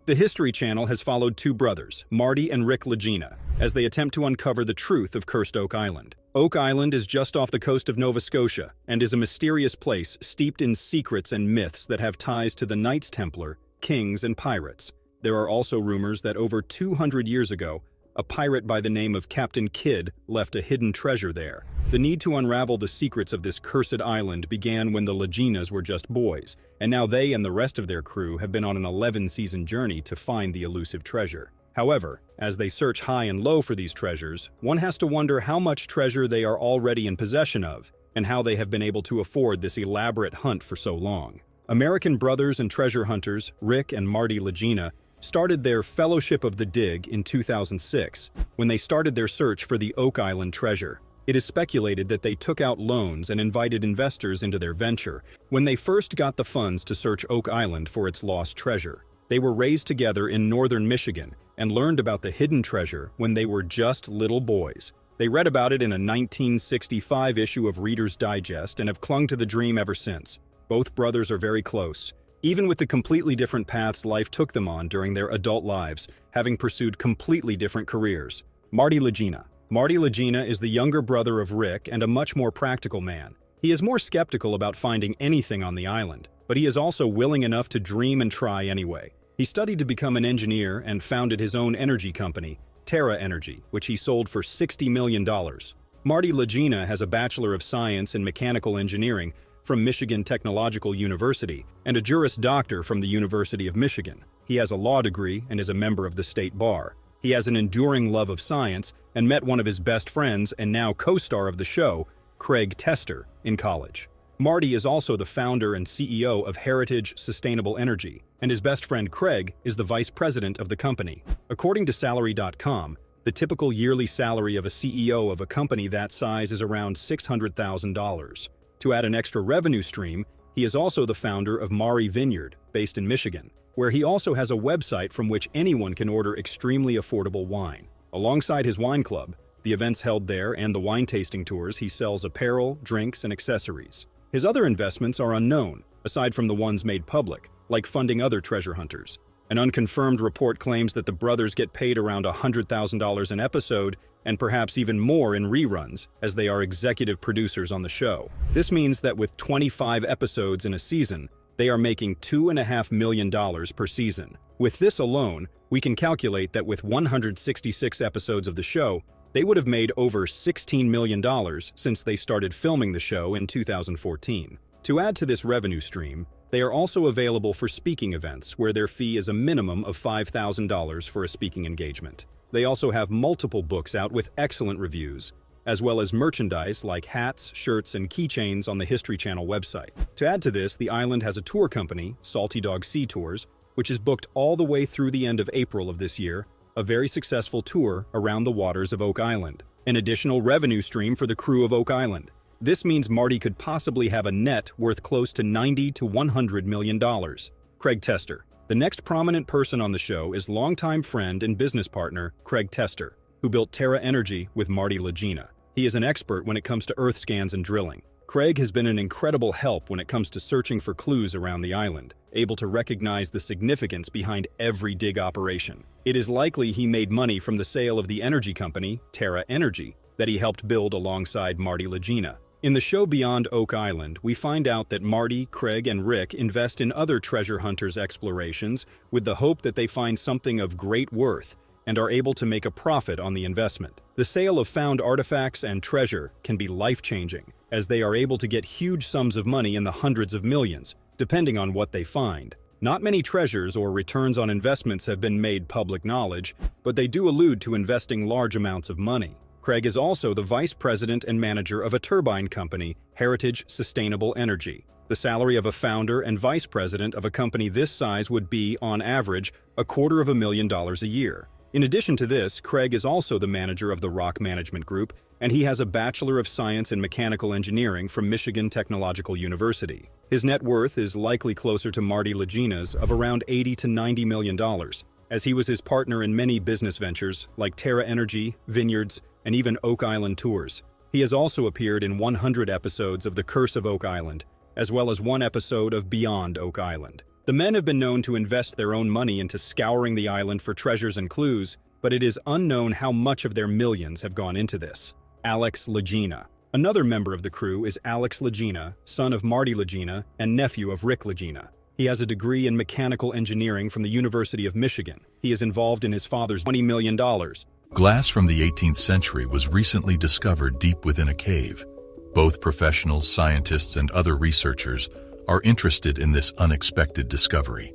The History Channel has followed two brothers, Marty and Rick LAGINA, as they attempt to uncover the truth of cursed Oak Island. Oak Island is just off the coast of Nova Scotia and is a mysterious place steeped in secrets and myths that have ties to the Knights Templar, kings, and pirates. There are also rumors that over 200 years ago, a pirate by the name of Captain Kidd left a hidden treasure there. The need to unravel the secrets of this cursed island began when the LAGINA'S were just boys, and now they and the rest of their crew have been on an 11-season journey to find the elusive treasure. However, as they search high and low for these treasures, one has to wonder how much treasure they are already in possession of, and how they have been able to afford this elaborate hunt for so long. American brothers and treasure hunters, Rick and Marty LAGINA, started their Fellowship of the Dig in 2006, when they started their search for the Oak Island treasure. It is speculated that they took out loans and invited investors into their venture when they first got the funds to search Oak Island for its lost treasure. They were raised together in northern Michigan and learned about the hidden treasure when they were just little boys. They read about it in a 1965 issue of Reader's Digest and have clung to the dream ever since. Both brothers are very close, even with the completely different paths life took them on during their adult lives, having pursued completely different careers. Marty LAGINA. Marty LAGINA is the younger brother of Rick and a much more practical man. He is more skeptical about finding anything on the island, but he is also willing enough to dream and try anyway. He studied to become an engineer and founded his own energy company, Terra Energy, which he sold for $60 million. Marty LAGINA has a Bachelor of Science in Mechanical Engineering from Michigan Technological University and a Juris Doctor from the University of Michigan. He has a law degree and is a member of the state bar. He has an enduring love of science and met one of his best friends and now co-star of the show, Craig Tester, in college. Marty is also the founder and CEO of Heritage Sustainable Energy, and his best friend Craig is the vice president of the company. According to Salary.com, the typical yearly salary of a CEO of a company that size is around $600,000. To add an extra revenue stream, he is also the founder of Maury Vineyard, based in Michigan, where he also has a website from which anyone can order extremely affordable wine. Alongside his wine club, the events held there, and the wine tasting tours, he sells apparel, drinks, and accessories. His other investments are unknown, aside from the ones made public, like funding other treasure hunters. An unconfirmed report claims that the brothers get paid around $100,000 an episode, and perhaps even more in reruns, as they are executive producers on the show. This means that with 25 episodes in a season, they are making $2.5 million per season. With this alone, we can calculate that with 166 episodes of the show, they would have made over $16 million since they started filming the show in 2014. To add to this revenue stream, they are also available for speaking events, where their fee is a minimum of $5,000 for a speaking engagement. They also have multiple books out with excellent reviews, as well as merchandise like hats, shirts, and keychains on the History Channel website. To add to this, the island has a tour company, Salty Dog Sea Tours, which is booked all the way through the end of April of this year, a very successful tour around the waters of Oak Island. An additional revenue stream for the crew of Oak Island. This means Marty could possibly have a net worth close to $90 to $100 million. Craig Tester. The next prominent person on the show is longtime friend and business partner Craig Tester, who built Terra Energy with Marty LAGINA. He is an expert when it comes to earth scans and drilling. Craig has been an incredible help when it comes to searching for clues around the island, able to recognize the significance behind every dig operation. It is likely he made money from the sale of the energy company, Terra Energy, that he helped build alongside Marty LAGINA. In the show Beyond Oak Island, we find out that Marty, Craig, and Rick invest in other treasure hunters' explorations with the hope that they find something of great worth and are able to make a profit on the investment. The sale of found artifacts and treasure can be life-changing, as they are able to get huge sums of money in the hundreds of millions, depending on what they find. Not many treasures or returns on investments have been made public knowledge, but they do allude to investing large amounts of money. Craig is also the vice president and manager of a turbine company, Heritage Sustainable Energy. The salary of a founder and vice president of a company this size would be, on average, $250,000 a year. In addition to this, Craig is also the manager of the Rock Management Group, and he has a Bachelor of Science in Mechanical Engineering from Michigan Technological University. His net worth is likely closer to Marty LAGINA's of around $80 to $90 million, as he was his partner in many business ventures like Terra Energy, Vineyards, and even Oak Island tours. He has also appeared in 100 episodes of The Curse of Oak Island, as well as one episode of Beyond Oak Island. The men have been known to invest their own money into scouring the island for treasures and clues, but it is unknown how much of their millions have gone into this. Alex Lagina. Another member of the crew is Alex Lagina, son of Marty Lagina and nephew of Rick Lagina. He has a degree in mechanical engineering from the University of Michigan. He is involved in his father's $20 million. Glass from the 18th century was recently discovered deep within a cave. Both professionals, scientists, and other researchers are interested in this unexpected discovery.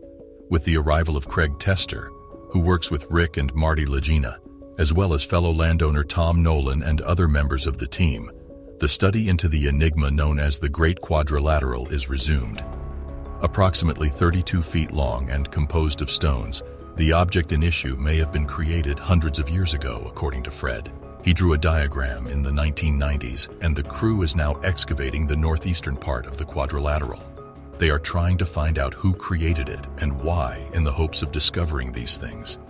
With the arrival of Craig Tester, who works with Rick and Marty Lagina, as well as fellow landowner Tom Nolan and other members of the team, the study into the enigma known as the Great Quadrilateral is resumed. Approximately 32 feet long and composed of stones, the object in issue may have been created hundreds of years ago, according to Fred. He drew a diagram in the 1990s, and the crew is now excavating the northeastern part of the quadrilateral. They are trying to find out who created it and why, in the hopes of discovering these things.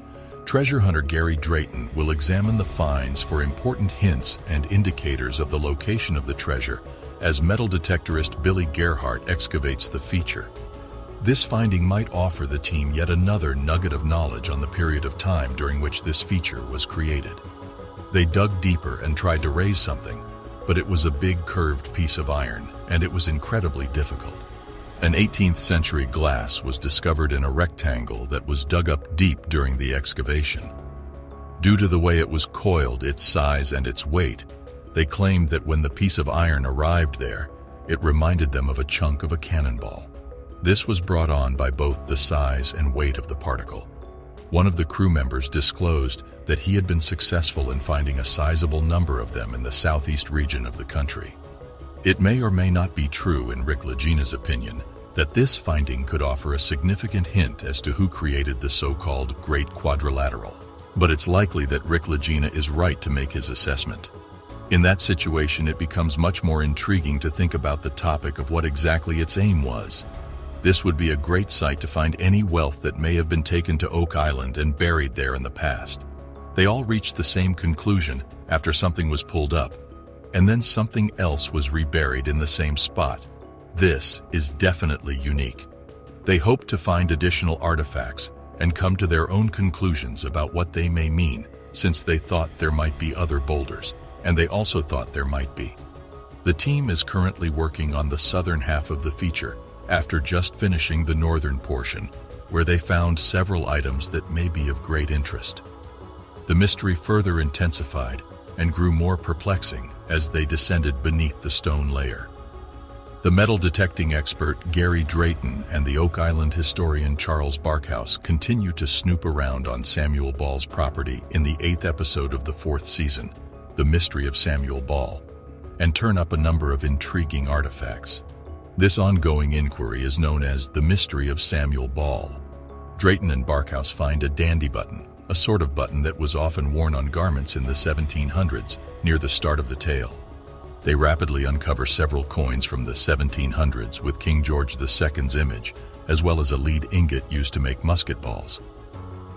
Treasure hunter Gary Drayton will examine the finds for important hints and indicators of the location of the treasure as metal detectorist Billy Gerhardt excavates the feature. This finding might offer the team yet another nugget of knowledge on the period of time during which this feature was created. They dug deeper and tried to raise something, but it was a big curved piece of iron, and it was incredibly difficult. An 18th century glass was discovered in a rectangle that was dug up deep during the excavation. Due to the way it was coiled, its size, and its weight, they claimed that when the piece of iron arrived there, it reminded them of a chunk of a cannonball. This was brought on by both the size and weight of the particle. One of the crew members disclosed that he had been successful in finding a sizable number of them in the southeast region of the country. It may or may not be true, in Rick Lagina's opinion, that this finding could offer a significant hint as to who created the so-called Great Quadrilateral. But it's likely that Rick Lagina is right to make his assessment. In that situation, it becomes much more intriguing to think about the topic of what exactly its aim was. This would be a great site to find any wealth that may have been taken to Oak Island and buried there in the past. They all reached the same conclusion after something was pulled up, and then something else was reburied in the same spot. This is definitely unique. They hope to find additional artifacts and come to their own conclusions about what they may mean, since they thought there might be other boulders, and they also thought there might be. The team is currently working on the southern half of the feature, after just finishing the northern portion, where they found several items that may be of great interest. The mystery further intensified and grew more perplexing as they descended beneath the stone layer. The metal detecting expert Gary Drayton and the Oak Island historian Charles Barkhouse continue to snoop around on Samuel Ball's property in the 8th episode of the 4th season, The Mystery of Samuel Ball, and turn up a number of intriguing artifacts. This ongoing inquiry is known as The Mystery of Samuel Ball. Drayton and Barkhouse find a dandy button, a sort of button that was often worn on garments in the 1700s, near the start of the tale. They rapidly uncover several coins from the 1700s with King George II's image, as well as a lead ingot used to make musket balls.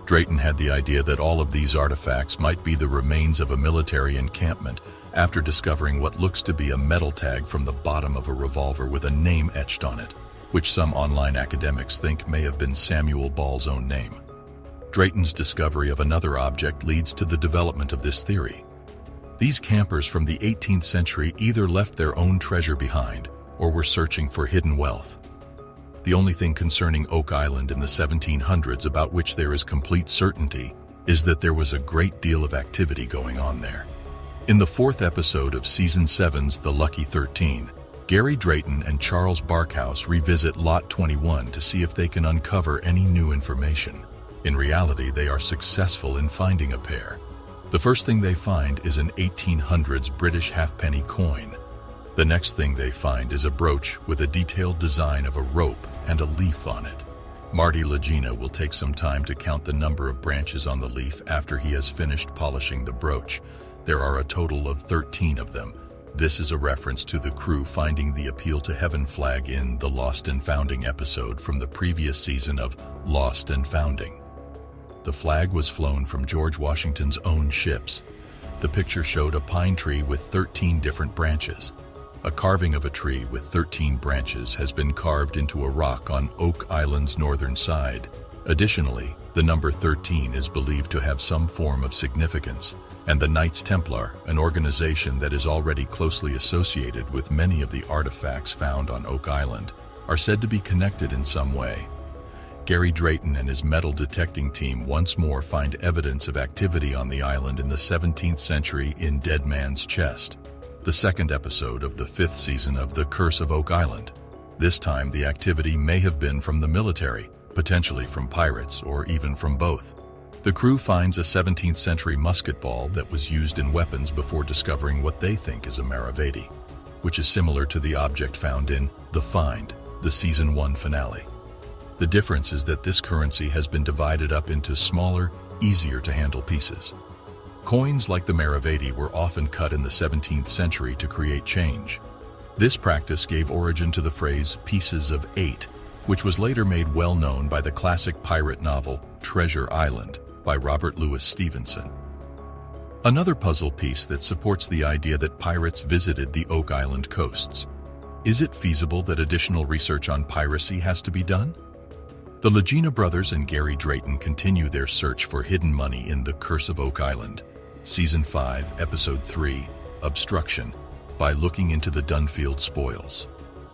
Drayton had the idea that all of these artifacts might be the remains of a military encampment after discovering what looks to be a metal tag from the bottom of a revolver with a name etched on it, which some online academics think may have been Samuel Ball's own name. Drayton's discovery of another object leads to the development of this theory. These campers from the 18th century either left their own treasure behind or were searching for hidden wealth. The only thing concerning Oak Island in the 1700s about which there is complete certainty is that there was a great deal of activity going on there. In the 4th episode of Season 7's The Lucky 13, Gary Drayton and Charles Barkhouse revisit Lot 21 to see if they can uncover any new information. In reality, they are successful in finding a pair. The first thing they find is an 1800s British halfpenny coin. The next thing they find is a brooch with a detailed design of a rope and a leaf on it. Marty Lagina will take some time to count the number of branches on the leaf after he has finished polishing the brooch. There are a total of 13 of them. This is a reference to the crew finding the Appeal to Heaven flag in the Lost and Founding episode from the previous season of Lost and Founding. The flag was flown from George Washington's own ships. The picture showed a pine tree with 13 different branches. A carving of a tree with 13 branches has been carved into a rock on Oak Island's northern side. Additionally, the number 13 is believed to have some form of significance, and the Knights Templar, an organization that is already closely associated with many of the artifacts found on Oak Island, are said to be connected in some way. Gary Drayton and his metal detecting team once more find evidence of activity on the island in the 17th century in Dead Man's Chest, the second episode of the 5th season of The Curse of Oak Island. This time the activity may have been from the military, potentially from pirates, or even from both. The crew finds a 17th century musket ball that was used in weapons before discovering what they think is a Maravedi, which is similar to the object found in The Find, the Season 1 finale. The difference is that this currency has been divided up into smaller, easier-to-handle pieces. Coins like the Maravedi were often cut in the 17th century to create change. This practice gave origin to the phrase "pieces of 8, which was later made well known by the classic pirate novel Treasure Island by Robert Louis Stevenson. Another puzzle piece that supports the idea that pirates visited the Oak Island coasts. Is it feasible that additional research on piracy has to be done? The Lagina brothers and Gary Drayton continue their search for hidden money in The Curse of Oak Island, Season 5, Episode 3, Obstruction, by looking into the Dunfield spoils.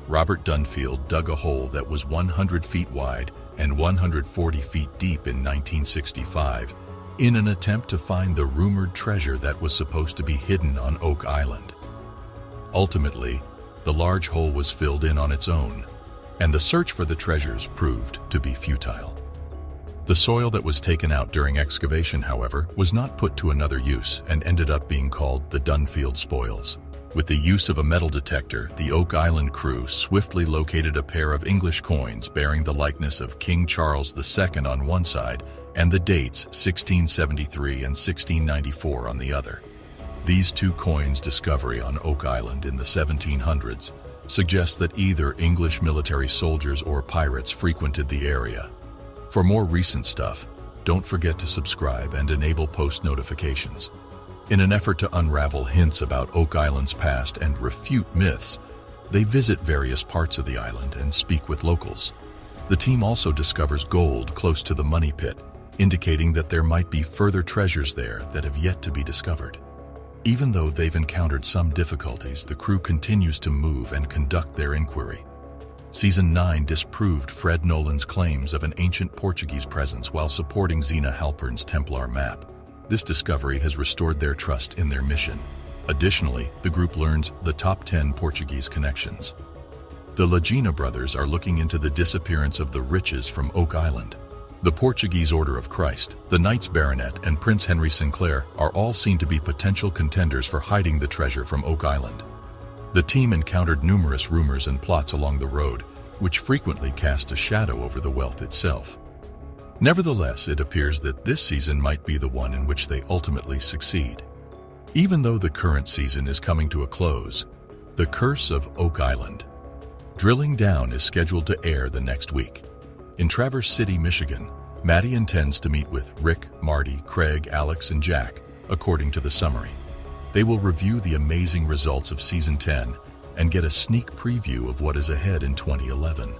Robert Dunfield dug a hole that was 100 feet wide and 140 feet deep in 1965 in an attempt to find the rumored treasure that was supposed to be hidden on Oak Island. Ultimately, the large hole was filled in on its own, and the search for the treasures proved to be futile. The soil that was taken out during excavation, however, was not put to another use and ended up being called the Dunfield spoils. With the use of a metal detector, the Oak Island crew swiftly located a pair of English coins bearing the likeness of King Charles II on one side and the dates 1673 and 1694 on the other. These two coins' discovery on Oak Island in the 1700s suggests that either English military soldiers or pirates frequented the area. For more recent stuff, don't forget to subscribe and enable post notifications. In an effort to unravel hints about Oak Island's past and refute myths, they visit various parts of the island and speak with locals. The team also discovers gold close to the money pit, indicating that there might be further treasures there that have yet to be discovered. Even though they've encountered some difficulties, the crew continues to move and conduct their inquiry. Season 9 disproved Fred Nolan's claims of an ancient Portuguese presence while supporting Zena Halpern's Templar map. This discovery has restored their trust in their mission. Additionally, the group learns the top 10 Portuguese connections. The Lagina brothers are looking into the disappearance of the riches from Oak Island. The Portuguese Order of Christ, the Knights Baronet, and Prince Henry Sinclair are all seen to be potential contenders for hiding the treasure from Oak Island. The team encountered numerous rumors and plots along the road, which frequently cast a shadow over the wealth itself. Nevertheless, it appears that this season might be the one in which they ultimately succeed. Even though the current season is coming to a close, The Curse of Oak Island Drilling Down is scheduled to air the next week. In Traverse City, Michigan, Maddie intends to meet with Rick, Marty, Craig, Alex, and Jack, according to the summary. They will review the amazing results of Season 10 and get a sneak preview of what is ahead in 2011.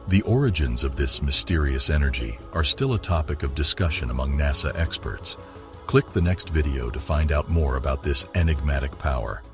The origins of this mysterious energy are still a topic of discussion among NASA experts. Click the next video to find out more about this enigmatic power.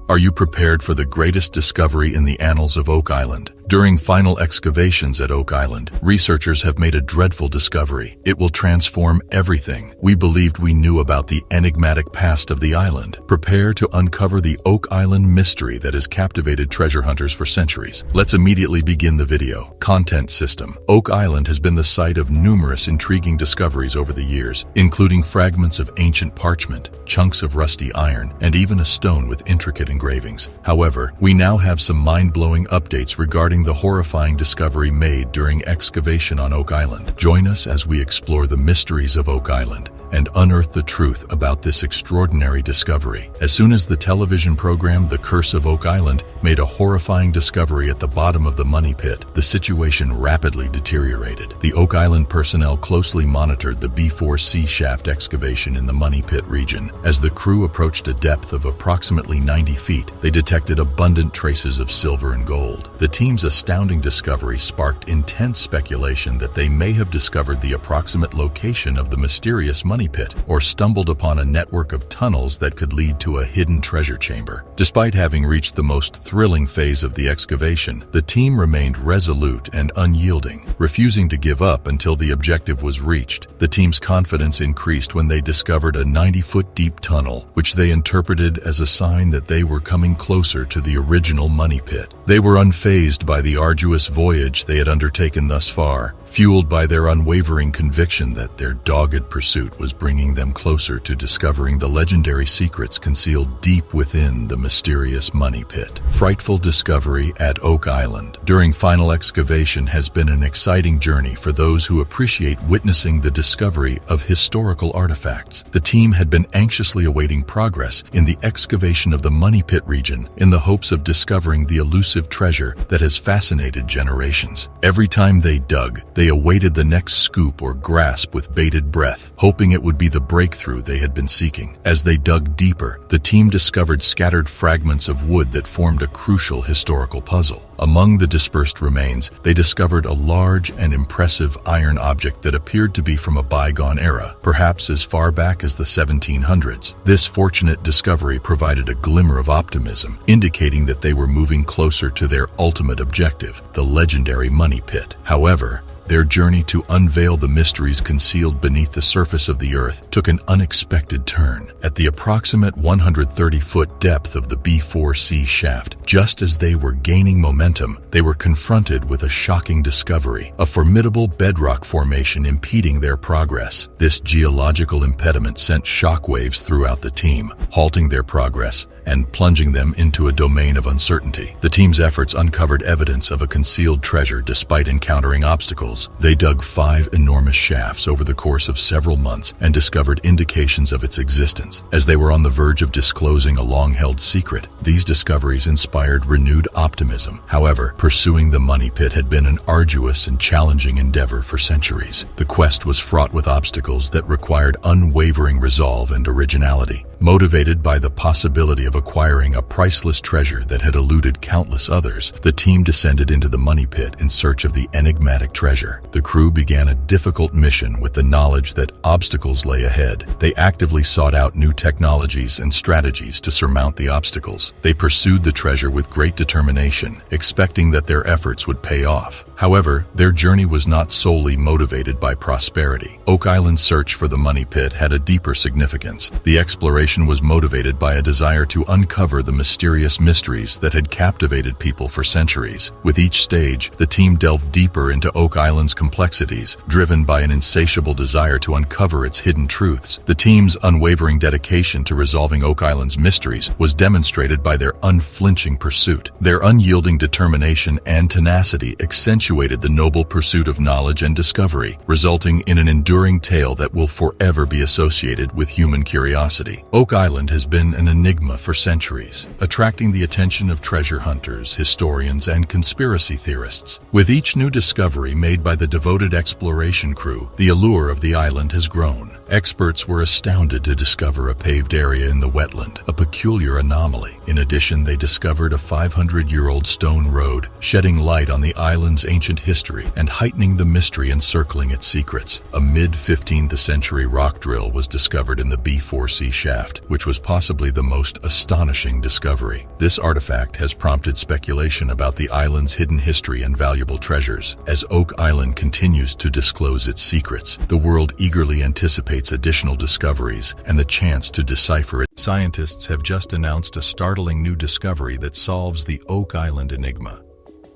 Are you prepared for the greatest discovery in the annals of Oak Island? During final excavations at Oak Island, researchers have made a dreadful discovery. It will transform everything we believed we knew about the enigmatic past of the island. Prepare to uncover the Oak Island mystery that has captivated treasure hunters for centuries. Let's immediately begin the video. Content system. Oak Island has been the site of numerous intriguing discoveries over the years, including fragments of ancient parchment, chunks of rusty iron, and even a stone with intricate engravings. However, we now have some mind-blowing updates regarding the horrifying discovery made during excavation on Oak Island. Join us as we explore the mysteries of Oak Island and unearth the truth about this extraordinary discovery. As soon as the television program The Curse of Oak Island made a horrifying discovery at the bottom of the money pit, the situation rapidly deteriorated. The Oak Island personnel closely monitored the B4C shaft excavation in the money pit region. As the crew approached a depth of approximately 90 feet, they detected abundant traces of silver and gold. The team's astounding discovery sparked intense speculation that they may have discovered the approximate location of the mysterious money pit or stumbled upon a network of tunnels that could lead to a hidden treasure chamber. Despite having reached the most thrilling phase of the excavation, the team remained resolute and unyielding, refusing to give up until the objective was reached. The team's confidence increased when they discovered a 90-foot deep tunnel, which they interpreted as a sign that they were coming closer to the original money pit. They were unfazed by the arduous voyage they had undertaken thus far, fueled by their unwavering conviction that their dogged pursuit was bringing them closer to discovering the legendary secrets concealed deep within the mysterious money pit. Frightful discovery at Oak Island during final excavation has been an exciting journey for those who appreciate witnessing the discovery of historical artifacts. The team had been anxiously awaiting progress in the excavation of the money pit region in the hopes of discovering the elusive treasure that has fascinated generations. Every time they dug, they awaited the next scoop or grasp with bated breath, hoping it would be the breakthrough they had been seeking. As they dug deeper, the team discovered scattered fragments of wood that formed a crucial historical puzzle. Among the dispersed remains, they discovered a large and impressive iron object that appeared to be from a bygone era, perhaps as far back as the 1700s. This fortunate discovery provided a glimmer of optimism, indicating that they were moving closer to their ultimate objective, the legendary money pit. However, their journey to unveil the mysteries concealed beneath the surface of the earth took an unexpected turn. At the approximate 130-foot depth of the B4C shaft, just as they were gaining momentum, they were confronted with a shocking discovery, a formidable bedrock formation impeding their progress. This geological impediment sent shockwaves throughout the team, halting their progress and plunging them into a domain of uncertainty. The team's efforts uncovered evidence of a concealed treasure despite encountering obstacles. They dug 5 enormous shafts over the course of several months and discovered indications of its existence. As they were on the verge of disclosing a long-held secret, these discoveries inspired renewed optimism. However, pursuing the money pit had been an arduous and challenging endeavor for centuries. The quest was fraught with obstacles that required unwavering resolve and originality. Motivated by the possibility of acquiring a priceless treasure that had eluded countless others, the team descended into the money pit in search of the enigmatic treasure. The crew began a difficult mission with the knowledge that obstacles lay ahead. They actively sought out new technologies and strategies to surmount the obstacles. They pursued the treasure with great determination, expecting that their efforts would pay off. However, their journey was not solely motivated by prosperity. Oak Island's search for the money pit had a deeper significance. The exploration was motivated by a desire to uncover the mysterious mysteries that had captivated people for centuries. With each stage, the team delved deeper into Oak Island's complexities, driven by an insatiable desire to uncover its hidden truths. The team's unwavering dedication to resolving Oak Island's mysteries was demonstrated by their unflinching pursuit. Their unyielding determination and tenacity accentuated the noble pursuit of knowledge and discovery, resulting in an enduring tale that will forever be associated with human curiosity. Oak Island has been an enigma for centuries, attracting the attention of treasure hunters, historians, and conspiracy theorists. With each new discovery made by the devoted exploration crew, the allure of the island has grown. Experts were astounded to discover a paved area in the wetland, a peculiar anomaly. In addition, they discovered a 500-year-old stone road, shedding light on the island's ancient history and heightening the mystery encircling its secrets. A mid-15th century rock drill was discovered in the B4C shaft, which was possibly the most astonishing discovery. This artifact has prompted speculation about the island's hidden history and valuable treasures. As Oak Island continues to disclose its secrets, the world eagerly anticipates additional discoveries and the chance to decipher it. Scientists have just announced a startling new discovery that solves the Oak Island enigma.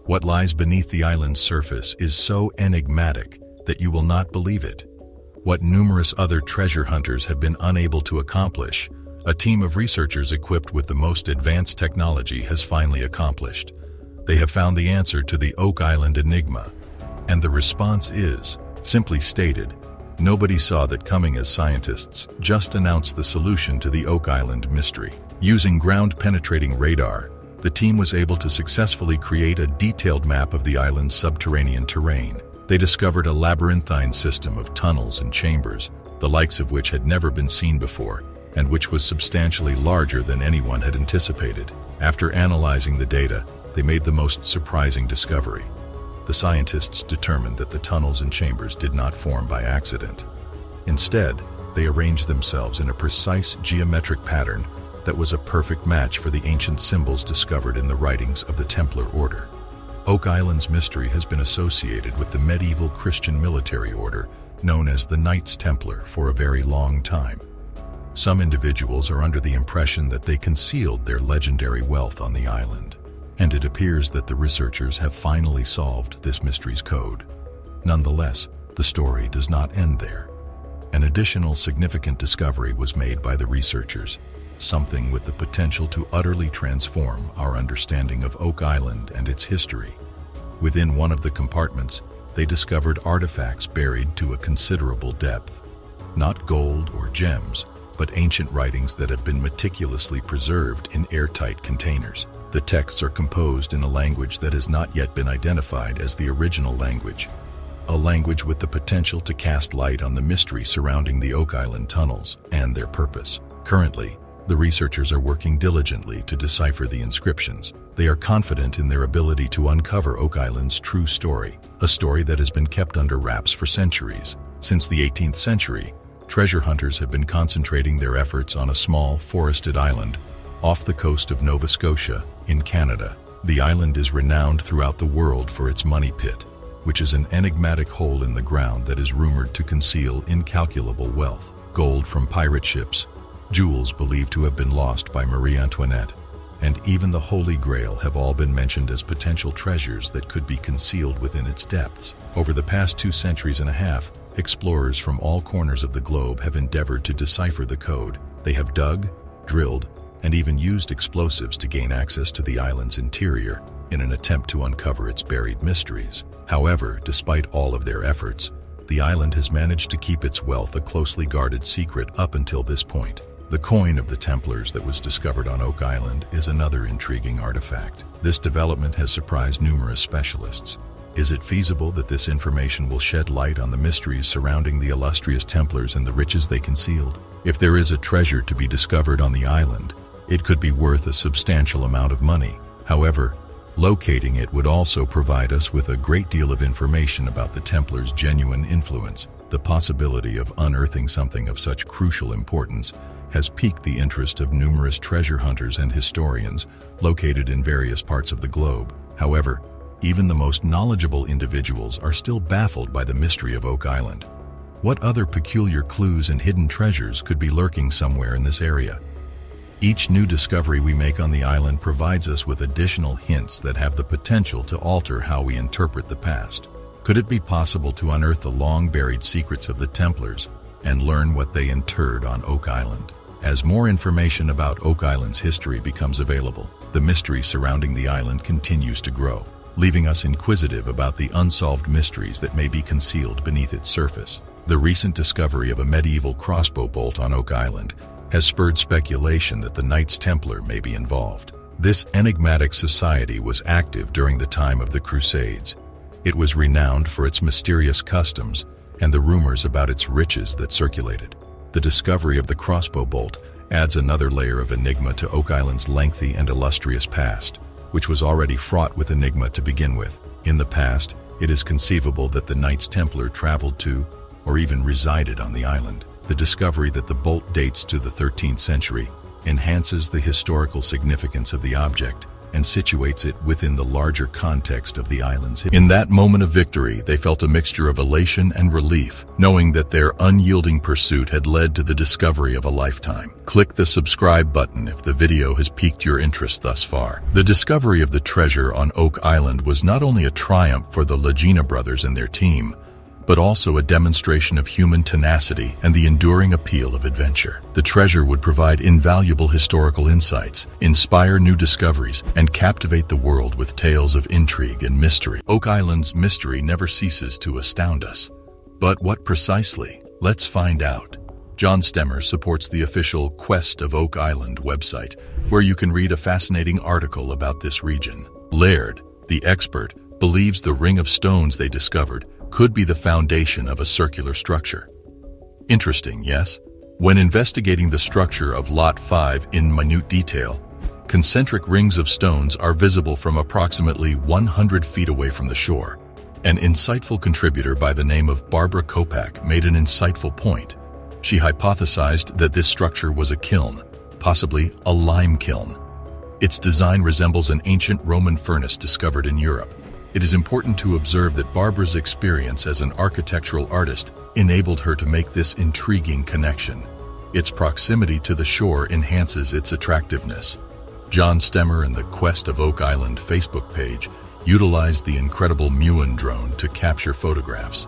What lies beneath the island's surface is so enigmatic that you will not believe it. What numerous other treasure hunters have been unable to accomplish, a team of researchers equipped with the most advanced technology has finally accomplished. They have found the answer to the Oak Island enigma, and the response is, simply stated, Nobody saw that coming as scientists just announced the solution to the Oak Island mystery. Using ground-penetrating radar, the team was able to successfully create a detailed map of the island's subterranean terrain. They discovered a labyrinthine system of tunnels and chambers, the likes of which had never been seen before, and which was substantially larger than anyone had anticipated. After analyzing the data, they made the most surprising discovery. The scientists determined that the tunnels and chambers did not form by accident. Instead, they arranged themselves in a precise geometric pattern that was a perfect match for the ancient symbols discovered in the writings of the Templar Order. Oak Island's mystery has been associated with the medieval Christian military order known as the Knights Templar for a very long time. Some individuals are under the impression that they concealed their legendary wealth on the island, and it appears that the researchers have finally solved this mystery's code. Nonetheless, the story does not end there. An additional significant discovery was made by the researchers, something with the potential to utterly transform our understanding of Oak Island and its history. Within one of the compartments, they discovered artifacts buried to a considerable depth. Not gold or gems, but ancient writings that have been meticulously preserved in airtight containers. The texts are composed in a language that has not yet been identified as the original language, a language with the potential to cast light on the mystery surrounding the Oak Island tunnels and their purpose. Currently, the researchers are working diligently to decipher the inscriptions. They are confident in their ability to uncover Oak Island's true story, a story that has been kept under wraps for centuries. Since the 18th century, treasure hunters have been concentrating their efforts on a small, forested island off the coast of Nova Scotia in Canada. The island is renowned throughout the world for its money pit, which is an enigmatic hole in the ground that is rumored to conceal incalculable wealth. Gold from pirate ships, jewels believed to have been lost by Marie Antoinette, and even the Holy Grail have all been mentioned as potential treasures that could be concealed within its depths. Over the past 2.5 centuries, explorers from all corners of the globe have endeavored to decipher the code. They have dug, drilled, and even used explosives to gain access to the island's interior in an attempt to uncover its buried mysteries. However, despite all of their efforts, the island has managed to keep its wealth a closely guarded secret up until this point. The coin of the Templars that was discovered on Oak Island is another intriguing artifact. This development has surprised numerous specialists. Is it feasible that this information will shed light on the mysteries surrounding the illustrious Templars and the riches they concealed? If there is a treasure to be discovered on the island, it could be worth a substantial amount of money. However, locating it would also provide us with a great deal of information about the Templars' genuine influence. The possibility of unearthing something of such crucial importance has piqued the interest of numerous treasure hunters and historians located in various parts of the globe. However, even the most knowledgeable individuals are still baffled by the mystery of Oak Island. What other peculiar clues and hidden treasures could be lurking somewhere in this area? Each new discovery we make on the island provides us with additional hints that have the potential to alter how we interpret the past. Could it be possible to unearth the long-buried secrets of the Templars and learn what they interred on Oak Island? As more information about Oak Island's history becomes available, the mystery surrounding the island continues to grow, leaving us inquisitive about the unsolved mysteries that may be concealed beneath its surface. The recent discovery of a medieval crossbow bolt on Oak Island has spurred speculation that the Knights Templar may be involved. This enigmatic society was active during the time of the Crusades. It was renowned for its mysterious customs and the rumors about its riches that circulated. The discovery of the crossbow bolt adds another layer of enigma to Oak Island's lengthy and illustrious past, which was already fraught with enigma to begin with. In the past, it is conceivable that the Knights Templar traveled to, or even resided on the island. The discovery that the bolt dates to the 13th century enhances the historical significance of the object and situates it within the larger context of the island's history. In that moment of victory, they felt a mixture of elation and relief, knowing that their unyielding pursuit had led to the discovery of a lifetime. Click the subscribe button if the video has piqued your interest thus far. The discovery of the treasure on Oak Island was not only a triumph for the LAGINA brothers and their team, but also a demonstration of human tenacity and the enduring appeal of adventure. The treasure would provide invaluable historical insights, inspire new discoveries, and captivate the world with tales of intrigue and mystery. Oak Island's mystery never ceases to astound us. But what precisely Let's find out. John Stemmer supports the official Quest of Oak Island website, where you can read a fascinating article about this region. Laird, the expert, believes the ring of stones they discovered could be the foundation of a circular structure. Interesting, yes? When investigating the structure of Lot 5 in minute detail, concentric rings of stones are visible from approximately 100 feet away from the shore. An insightful contributor by the name of Barbara Kopak made an insightful point. She hypothesized that this structure was a kiln, possibly a lime kiln. Its design resembles an ancient Roman furnace discovered in Europe. It is important to observe that Barbara's experience as an architectural artist enabled her to make this intriguing connection. Its proximity to the shore enhances its attractiveness. John Stemmer and the Quest of Oak Island Facebook page utilized the incredible Muon drone to capture photographs.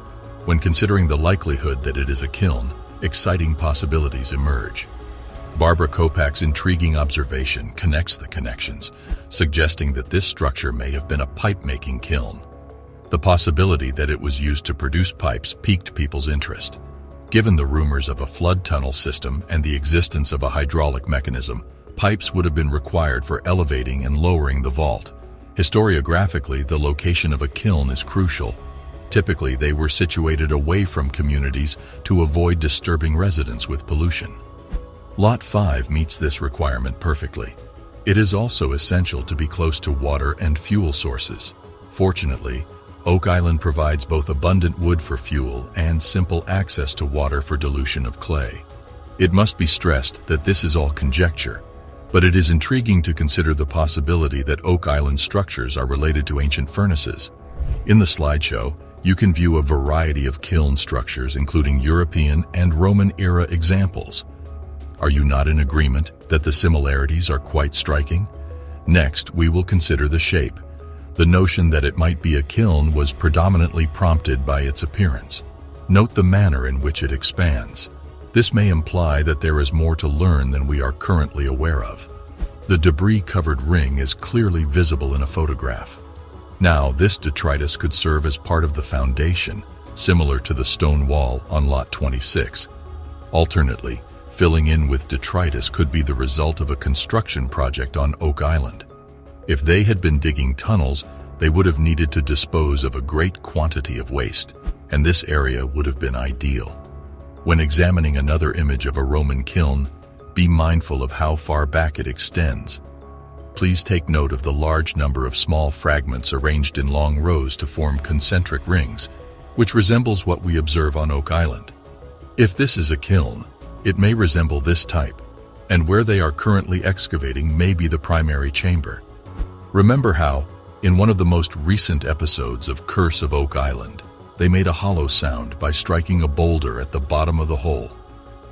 When considering the likelihood that it is a kiln, exciting possibilities emerge. Barbara Kopak's intriguing observation connects the connections, suggesting that this structure may have been a pipe-making kiln. The possibility that it was used to produce pipes piqued people's interest. Given the rumors of a flood tunnel system and the existence of a hydraulic mechanism, pipes would have been required for elevating and lowering the vault. Historiographically, the location of a kiln is crucial. Typically, they were situated away from communities to avoid disturbing residents with pollution. Lot 5 meets this requirement perfectly. It is also essential to be close to water and fuel sources. Fortunately, Oak Island provides both abundant wood for fuel and simple access to water for dilution of clay. It must be stressed that this is all conjecture, but it is intriguing to consider the possibility that Oak Island structures are related to ancient furnaces. In the slideshow, you can view a variety of kiln structures, including European and Roman-era examples. Are you not in agreement that the similarities are quite striking? Next, we will consider the shape. The notion that it might be a kiln was predominantly prompted by its appearance. Note the manner in which it expands. This may imply that there is more to learn than we are currently aware of. The debris-covered ring is clearly visible in a photograph. Now, this detritus could serve as part of the foundation, similar to the stone wall on Lot 26. Alternately, filling in with detritus could be the result of a construction project on Oak Island. If they had been digging tunnels, they would have needed to dispose of a great quantity of waste, and this area would have been ideal. When examining another image of a Roman kiln, be mindful of how far back it extends. Please take note of the large number of small fragments arranged in long rows to form concentric rings, which resembles what we observe on Oak Island. If this is a kiln, it may resemble this type, and where they are currently excavating may be the primary chamber. Remember how, in one of the most recent episodes of Curse of Oak Island, they made a hollow sound by striking a boulder at the bottom of the hole.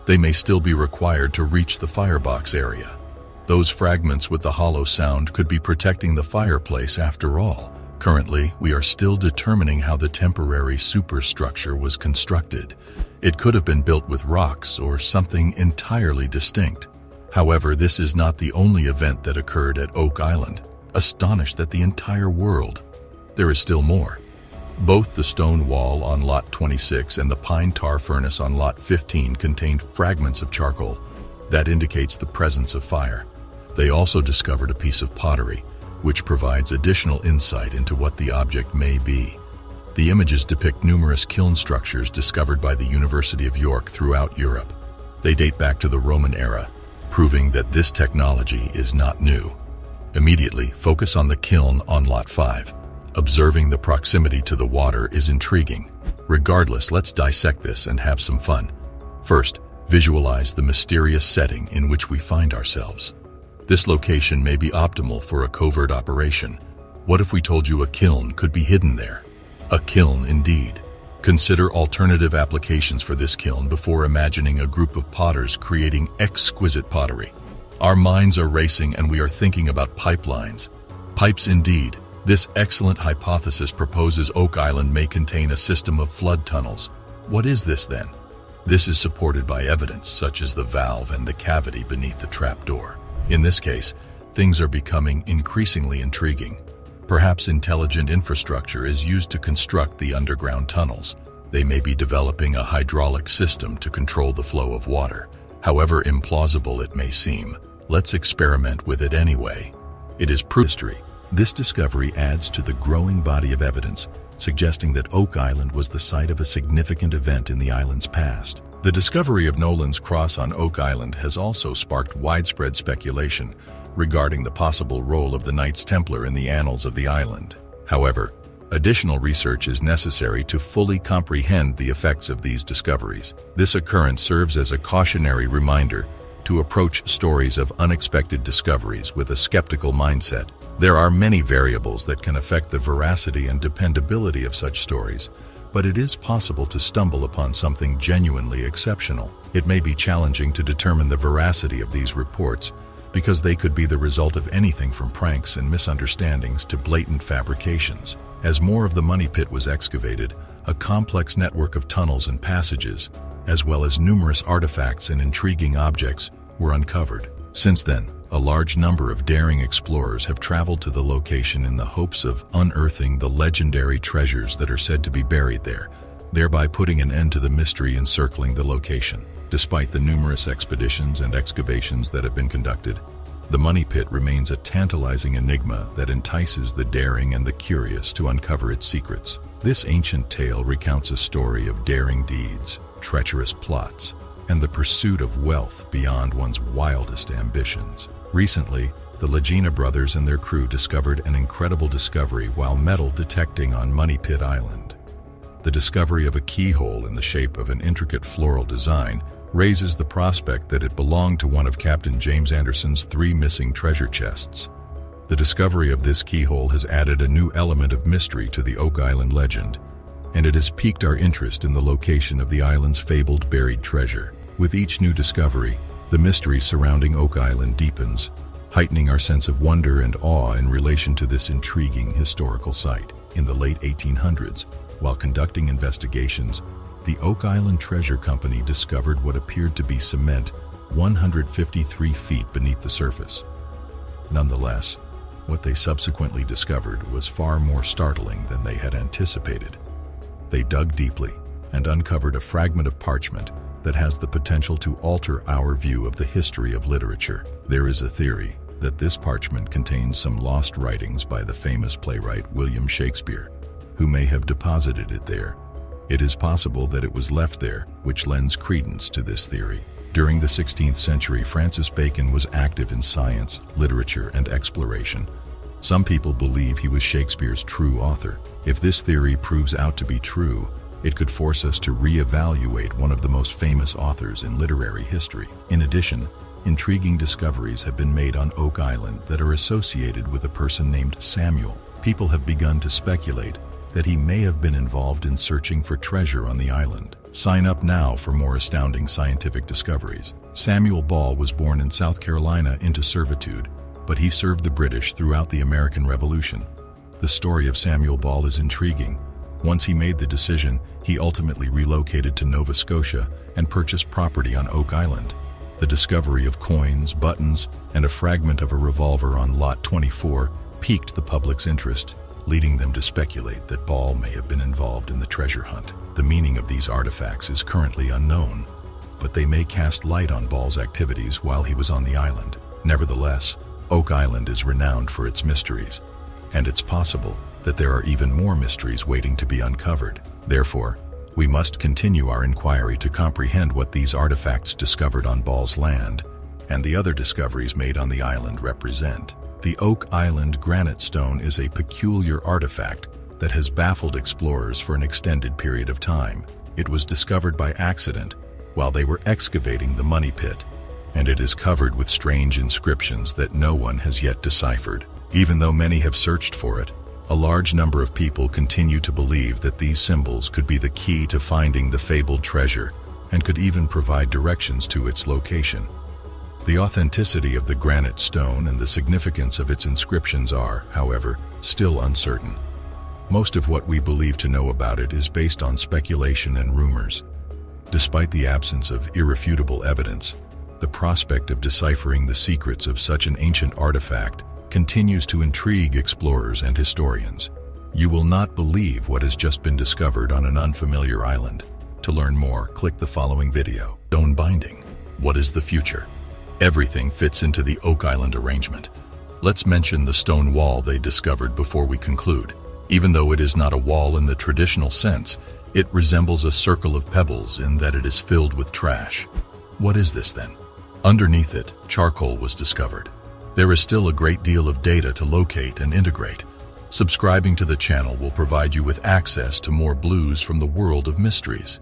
They may still be required to reach the firebox area. Those fragments with the hollow sound could be protecting the fireplace after all. Currently, we are still determining how the temporary superstructure was constructed. It could have been built with rocks or something entirely distinct. However, this is not the only event that occurred at Oak Island. Astonished that the entire world. There is still more. Both the stone wall on Lot 26 and the pine tar furnace on Lot 15 contained fragments of charcoal. That indicates the presence of fire. They also discovered a piece of pottery, which provides additional insight into what the object may be. The images depict numerous kiln structures discovered by the University of York throughout Europe. They date back to the Roman era, proving that this technology is not new. Immediately, focus on the kiln on Lot 5. Observing the proximity to the water is intriguing. Regardless, let's dissect this and have some fun. First, visualize the mysterious setting in which we find ourselves. This location may be optimal for a covert operation. What if we told you a kiln could be hidden there? A kiln indeed. Consider alternative applications for this kiln before imagining a group of potters creating exquisite pottery. Our minds are racing and we are thinking about pipelines. Pipes indeed. This excellent hypothesis proposes Oak Island may contain a system of flood tunnels. What is this then? This is supported by evidence such as the valve and the cavity beneath the trapdoor. In this case, things are becoming increasingly intriguing. Perhaps intelligent infrastructure is used to construct the underground tunnels. They may be developing a hydraulic system to control the flow of water. However implausible it may seem, let's experiment with it anyway. It is history. This discovery adds to the growing body of evidence, suggesting that Oak Island was the site of a significant event in the island's past. The discovery of Nolan's Cross on Oak Island has also sparked widespread speculation regarding the possible role of the Knights Templar in the annals of the island. However, additional research is necessary to fully comprehend the effects of these discoveries. This occurrence serves as a cautionary reminder to approach stories of unexpected discoveries with a skeptical mindset. There are many variables that can affect the veracity and dependability of such stories, but it is possible to stumble upon something genuinely exceptional. It may be challenging to determine the veracity of these reports because they could be the result of anything from pranks and misunderstandings to blatant fabrications. As more of the money pit was excavated, a complex network of tunnels and passages, as well as numerous artifacts and intriguing objects, were uncovered. Since then, a large number of daring explorers have traveled to the location in the hopes of unearthing the legendary treasures that are said to be buried there, thereby putting an end to the mystery encircling the location. Despite the numerous expeditions and excavations that have been conducted, the money pit remains a tantalizing enigma that entices the daring and the curious to uncover its secrets. This ancient tale recounts a story of daring deeds, treacherous plots, and the pursuit of wealth beyond one's wildest ambitions. Recently, the Lagina brothers and their crew discovered an incredible discovery while metal detecting on Money Pit Island. The discovery of a keyhole in the shape of an intricate floral design raises the prospect that it belonged to one of Captain James Anderson's 3 missing treasure chests. The discovery of this keyhole has added a new element of mystery to the Oak Island legend, and it has piqued our interest in the location of the island's fabled buried treasure. With each new discovery, the mystery surrounding Oak Island deepens, heightening our sense of wonder and awe in relation to this intriguing historical site. In the late 1800s, while conducting investigations, the Oak Island Treasure Company discovered what appeared to be cement 153 feet beneath the surface. Nonetheless, what they subsequently discovered was far more startling than they had anticipated. They dug deeply and uncovered a fragment of parchment that has the potential to alter our view of the history of literature. There is a theory that this parchment contains some lost writings by the famous playwright William Shakespeare, who may have deposited it there. It is possible that it was left there, which lends credence to this theory. During the 16th century, Francis Bacon was active in science, literature, and exploration. Some people believe he was Shakespeare's true author. If this theory proves out to be true, it could force us to reevaluate one of the most famous authors in literary history. In addition, intriguing discoveries have been made on Oak Island that are associated with a person named Samuel. People have begun to speculate that he may have been involved in searching for treasure on the island. Sign up now for more astounding scientific discoveries. Samuel Ball was born in South Carolina into servitude, but he served the British throughout the American Revolution. The story of Samuel Ball is intriguing. Once he made the decision, he ultimately relocated to Nova Scotia and purchased property on Oak Island. The discovery of coins, buttons, and a fragment of a revolver on Lot 24 piqued the public's interest, leading them to speculate that Ball may have been involved in the treasure hunt. The meaning of these artifacts is currently unknown, but they may cast light on Ball's activities while he was on the island. Nevertheless, Oak Island is renowned for its mysteries, and it's possible that there are even more mysteries waiting to be uncovered. Therefore, we must continue our inquiry to comprehend what these artifacts discovered on Ball's land and the other discoveries made on the island represent. The Oak Island granite stone is a peculiar artifact that has baffled explorers for an extended period of time. It was discovered by accident while they were excavating the money pit, and it is covered with strange inscriptions that no one has yet deciphered. Even though many have searched for it, a large number of people continue to believe that these symbols could be the key to finding the fabled treasure and could even provide directions to its location. The authenticity of the granite stone and the significance of its inscriptions are, however, still uncertain. Most of what we believe to know about it is based on speculation and rumors. Despite the absence of irrefutable evidence, the prospect of deciphering the secrets of such an ancient artifact continues to intrigue explorers and historians. You will not believe what has just been discovered on an unfamiliar island. To learn more, click the following video. Stone binding. What is the future? Everything fits into the Oak Island arrangement. Let's mention the stone wall they discovered before we conclude. Even though it is not a wall in the traditional sense, it resembles a circle of pebbles in that it is filled with trash. What is this then? Underneath it, charcoal was discovered. There is still a great deal of data to locate and integrate. Subscribing to the channel will provide you with access to more blues from the world of mysteries.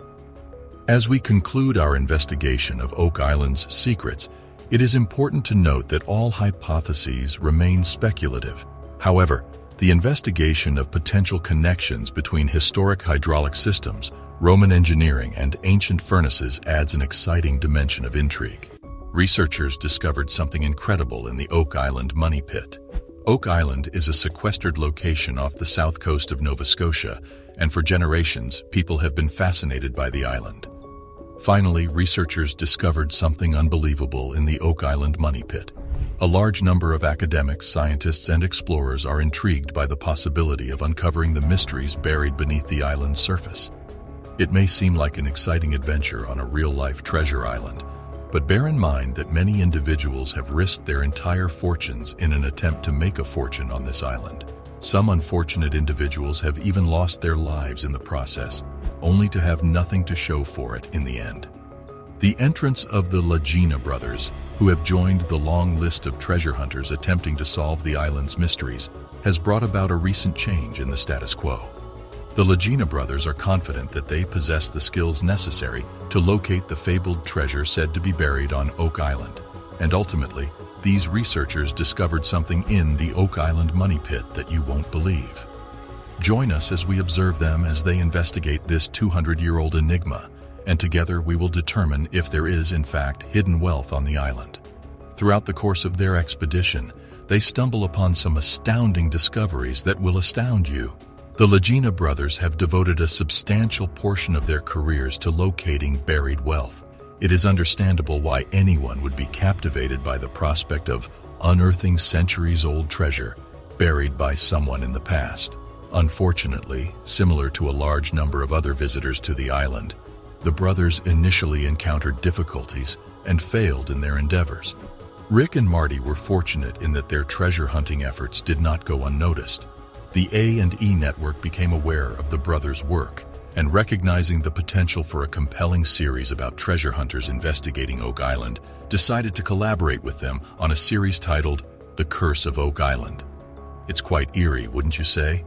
As we conclude our investigation of Oak Island's secrets, it is important to note that all hypotheses remain speculative. However, the investigation of potential connections between historic hydraulic systems, Roman engineering, and ancient furnaces adds an exciting dimension of intrigue. Researchers discovered something incredible in the Oak Island money pit. Oak Island is a sequestered location off the south coast of Nova Scotia, and for generations, people have been fascinated by the island. Finally, researchers discovered something unbelievable in the Oak Island money pit. A large number of academics, scientists, and explorers are intrigued by the possibility of uncovering the mysteries buried beneath the island's surface. It may seem like an exciting adventure on a real-life treasure island, but bear in mind that many individuals have risked their entire fortunes in an attempt to make a fortune on this island. Some unfortunate individuals have even lost their lives in the process, only to have nothing to show for it in the end. The entrance of the LAGINA brothers, who have joined the long list of treasure hunters attempting to solve the island's mysteries, has brought about a recent change in the status quo. The LAGINA brothers are confident that they possess the skills necessary to locate the fabled treasure said to be buried on Oak Island, and ultimately, these researchers discovered something in the Oak Island money pit that you won't believe. Join us as we observe them as they investigate this 200-year-old enigma, and together we will determine if there is, in fact, hidden wealth on the island. Throughout the course of their expedition, they stumble upon some astounding discoveries that will astound you. The LAGINA brothers have devoted a substantial portion of their careers to locating buried wealth. It is understandable why anyone would be captivated by the prospect of unearthing centuries-old treasure buried by someone in the past. Unfortunately, similar to a large number of other visitors to the island, the brothers initially encountered difficulties and failed in their endeavors. Rick and Marty were fortunate in that their treasure hunting efforts did not go unnoticed. The A&E network became aware of the brothers' work, and recognizing the potential for a compelling series about treasure hunters investigating Oak Island, decided to collaborate with them on a series titled The Curse of Oak Island. It's quite eerie, wouldn't you say?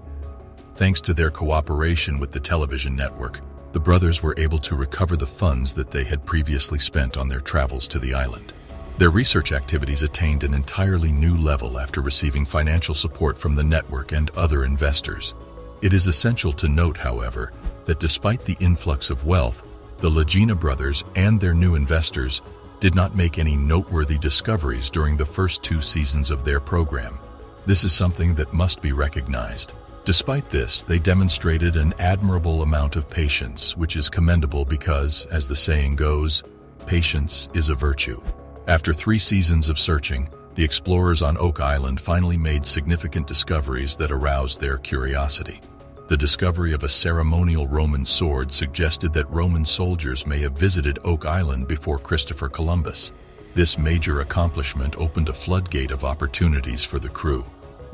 Thanks to their cooperation with the television network, the brothers were able to recover the funds that they had previously spent on their travels to the island. Their research activities attained an entirely new level after receiving financial support from the network and other investors. It is essential to note, however, that despite the influx of wealth, the LAGINA brothers and their new investors did not make any noteworthy discoveries during the first 2 seasons of their program. This is something that must be recognized. Despite this, they demonstrated an admirable amount of patience, which is commendable because, as the saying goes, patience is a virtue. After 3 seasons of searching, the explorers on Oak Island finally made significant discoveries that aroused their curiosity. The discovery of a ceremonial Roman sword suggested that Roman soldiers may have visited Oak Island before Christopher Columbus. This major accomplishment opened a floodgate of opportunities for the crew,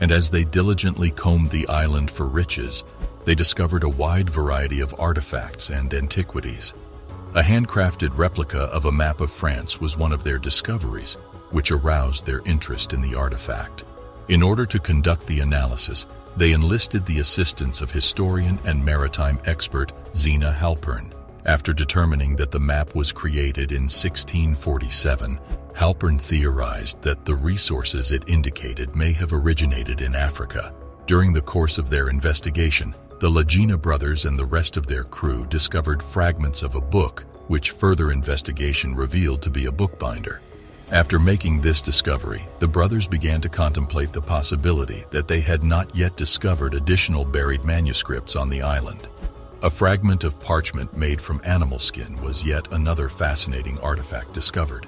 and as they diligently combed the island for riches, they discovered a wide variety of artifacts and antiquities. A handcrafted replica of a map of France was one of their discoveries, which aroused their interest in the artifact. In order to conduct the analysis, they enlisted the assistance of historian and maritime expert Zena Halpern. After determining that the map was created in 1647, Halpern theorized that the resources it indicated may have originated in Africa. During the course of their investigation, the LAGINA brothers and the rest of their crew discovered fragments of a book, which further investigation revealed to be a bookbinder. After making this discovery, the brothers began to contemplate the possibility that they had not yet discovered additional buried manuscripts on the island. A fragment of parchment made from animal skin was yet another fascinating artifact discovered.